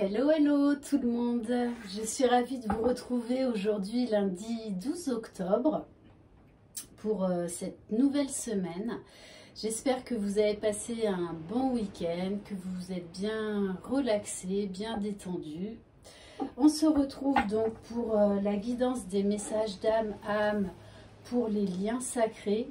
Hello, hello tout le monde. Je suis ravie de vous retrouver aujourd'hui lundi 12 octobre pour cette nouvelle semaine. J'espère que vous avez passé un bon week-end, que vous vous êtes bien relaxé, bien détendu. On se retrouve donc pour la guidance des messages d'âme à âme pour les liens sacrés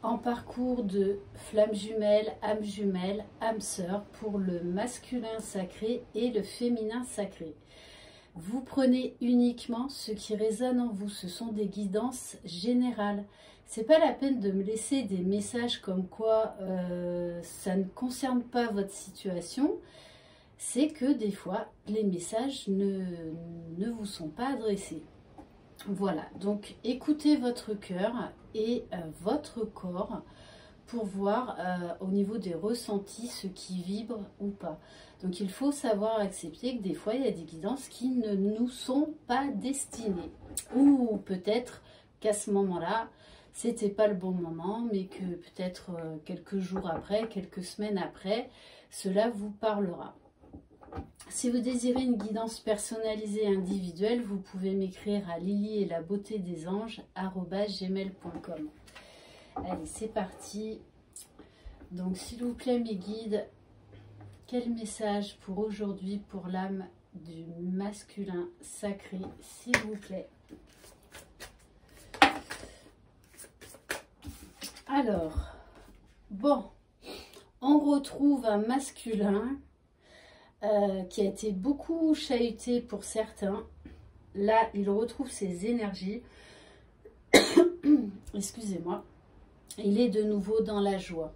en parcours de flamme jumelle, âme sœur pour le masculin sacré et le féminin sacré. Vous prenez uniquement ce qui résonne en vous, ce sont des guidances générales. C'est pas la peine de me laisser des messages comme quoi ça ne concerne pas votre situation. C'est que des fois, les messages ne vous sont pas adressés. Voilà, donc écoutez votre cœur et votre corps pour voir au niveau des ressentis ce qui vibre ou pas. Donc il faut savoir accepter que des fois il y a des guidances qui ne nous sont pas destinées. Ou peut-être qu'à ce moment-là, c'était pas le bon moment, mais que peut-être quelques jours après, quelques semaines après, cela vous parlera. Si vous désirez une guidance personnalisée individuelle, vous pouvez m'écrire à lily-et-la-beauté-des-anges@gmail.com. Allez, c'est parti. Donc, s'il vous plaît, mes guides, quel message pour aujourd'hui pour l'âme du masculin sacré, s'il vous plaît? Alors, bon, on retrouve un masculin qui a été beaucoup chahuté pour certains. Là, il retrouve ses énergies. Excusez-moi. Il est de nouveau dans la joie.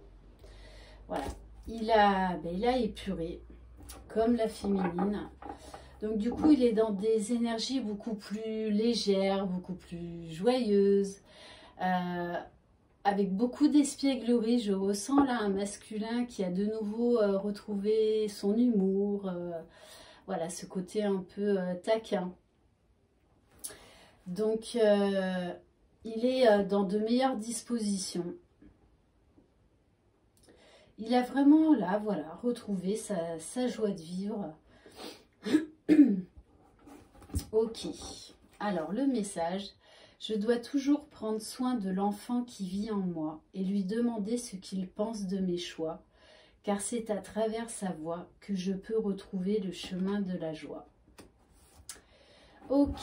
Voilà. Il a épuré, comme la féminine. Donc, du coup, il est dans des énergies beaucoup plus légères, beaucoup plus joyeuses. Avec beaucoup d'espièglerie, je ressens là un masculin qui a de nouveau retrouvé son humour, voilà, ce côté un peu taquin. Donc, il est dans de meilleures dispositions. Il a vraiment là, voilà, retrouvé sa joie de vivre. Ok, alors le message. Je dois toujours prendre soin de l'enfant qui vit en moi et lui demander ce qu'il pense de mes choix, car c'est à travers sa voix que je peux retrouver le chemin de la joie. Ok,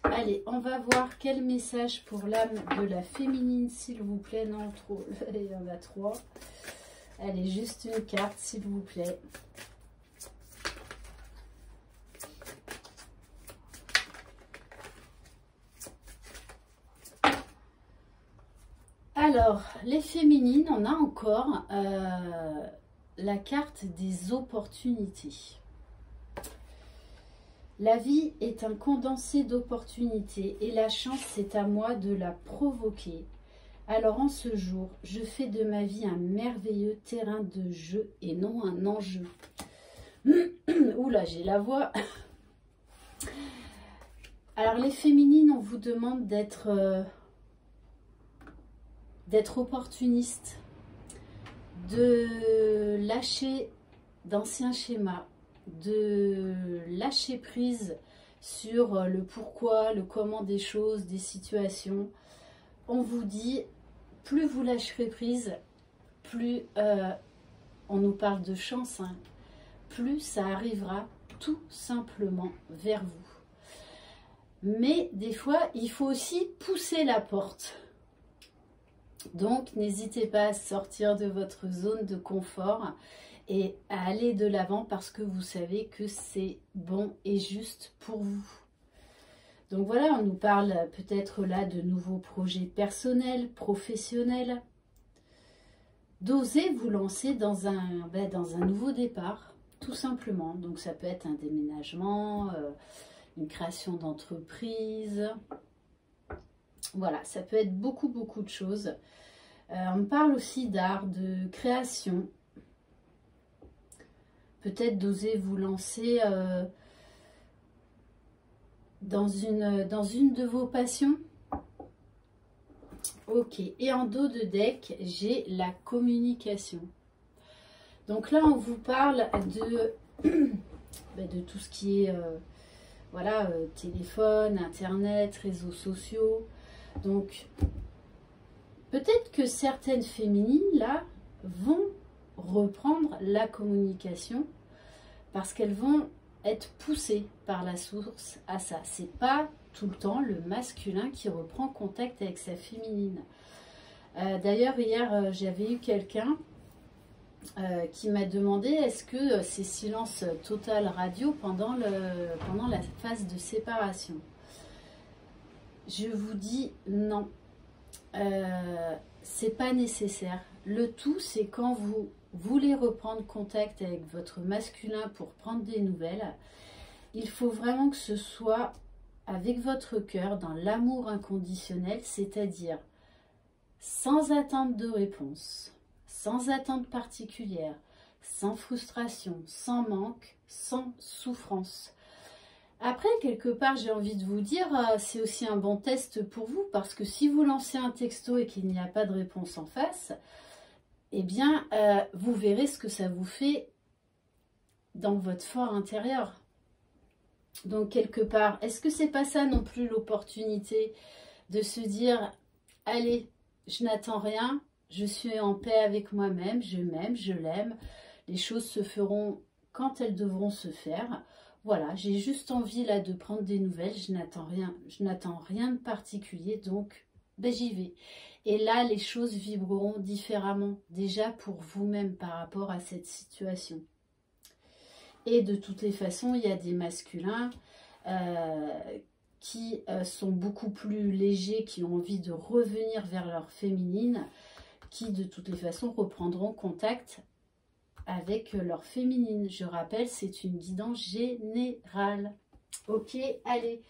allez, on va voir quel message pour l'âme de la féminine, s'il vous plaît. Non, trop, il y en a 3. Allez, juste une carte, s'il vous plaît. Alors, les féminines, on a encore la carte des opportunités. La vie est un condensé d'opportunités et la chance, c'est à moi de la provoquer. Alors en ce jour, je fais de ma vie un merveilleux terrain de jeu et non un enjeu. Oula, j'ai la voix. Alors les féminines, on vous demande d'être opportuniste, de lâcher d'anciens schémas, de lâcher prise sur le pourquoi, le comment des choses, des situations. On vous dit, plus vous lâcherez prise, plus on nous parle de chance, hein, plus ça arrivera tout simplement vers vous. Mais des fois, il faut aussi pousser la porte. Donc, n'hésitez pas à sortir de votre zone de confort et à aller de l'avant parce que vous savez que c'est bon et juste pour vous. Donc voilà, on nous parle peut-être là de nouveaux projets personnels, professionnels. D'oser vous lancer dans un nouveau départ, tout simplement. Donc ça peut être un déménagement, une création d'entreprise. Voilà, ça peut être beaucoup de choses. On parle aussi d'art, de création. Peut-être d'oser vous lancer dans une de vos passions. Ok, et en dos de deck, j'ai la communication. Donc là, on vous parle de de tout ce qui est voilà, téléphone, internet, réseaux sociaux. Donc peut-être que certaines féminines là vont reprendre la communication parce qu'elles vont être poussées par la source à ça. C'est pas tout le temps le masculin qui reprend contact avec sa féminine. D'ailleurs hier j'avais eu quelqu'un qui m'a demandé est-ce que c'est silence total radio pendant la phase de séparation. Je vous dis non, c'est pas nécessaire. Le tout c'est quand vous voulez reprendre contact avec votre masculin pour prendre des nouvelles, il faut vraiment que ce soit avec votre cœur, dans l'amour inconditionnel, c'est-à-dire sans attente de réponse, sans attente particulière, sans frustration, sans manque, sans souffrance. Après, quelque part, j'ai envie de vous dire, c'est aussi un bon test pour vous, parce que si vous lancez un texto et qu'il n'y a pas de réponse en face, eh bien, vous verrez ce que ça vous fait dans votre fort intérieur. Donc, quelque part, est-ce que c'est pas ça non plus l'opportunité de se dire, allez, je n'attends rien, je suis en paix avec moi-même, je m'aime, je l'aime, les choses se feront quand elles devront se faire. Voilà, j'ai juste envie là de prendre des nouvelles, je n'attends rien de particulier, donc ben, j'y vais. Et là, les choses vibreront différemment, déjà pour vous-même par rapport à cette situation. Et de toutes les façons, il y a des masculins qui sont beaucoup plus légers, qui ont envie de revenir vers leur féminine, qui de toutes les façons reprendront contact avec leur féminine. Je rappelle, c'est une guidance générale. Ok, allez,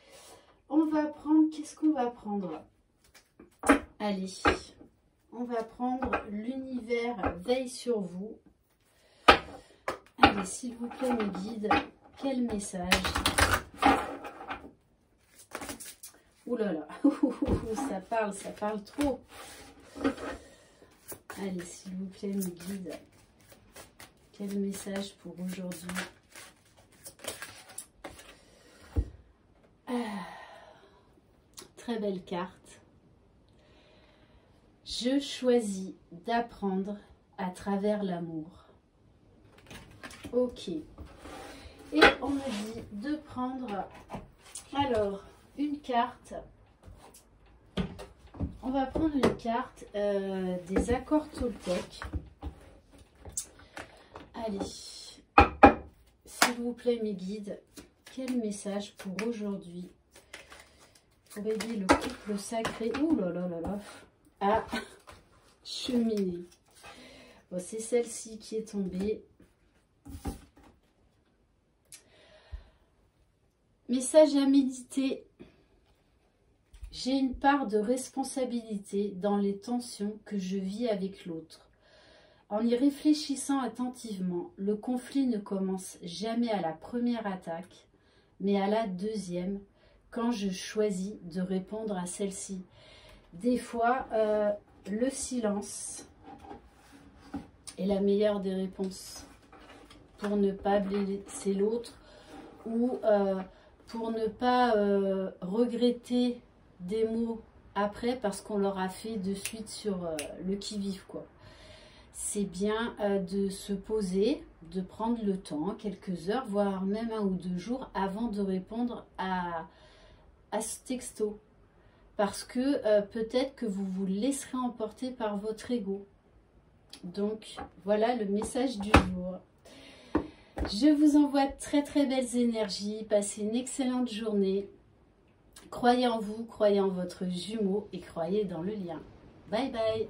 on va prendre, qu'est-ce qu'on va prendre? Allez, on va prendre l'univers veille sur vous. Allez, s'il vous plaît, mes guides, quel message? Ouh là là, ça parle trop. Allez, s'il vous plaît, mes guides, quel message pour aujourd'hui? Très belle carte. Je choisis d'apprendre à travers l'amour. Ok. Et on me dit de prendre, alors, une carte. On va prendre une carte des accords Toltec. Allez, s'il vous plaît, mes guides, quel message pour aujourd'hui pour aider le couple sacré, ouh là là là là, à cheminer. Bon, c'est celle-ci qui est tombée. Message à méditer. J'ai une part de responsabilité dans les tensions que je vis avec l'autre. En y réfléchissant attentivement, le conflit ne commence jamais à la première attaque, mais à la deuxième, quand je choisis de répondre à celle-ci. Des fois, le silence est la meilleure des réponses pour ne pas blesser l'autre ou pour ne pas regretter des mots après parce qu'on leur a fait de suite sur le qui-vive, quoi. C'est bien de se poser, de prendre le temps, quelques heures, voire même 1 ou 2 jours avant de répondre à ce texto. Parce que peut-être que vous vous laisserez emporter par votre ego. Donc, voilà le message du jour. Je vous envoie très très belles énergies. Passez une excellente journée. Croyez en vous, croyez en votre jumeau et croyez dans le lien. Bye bye.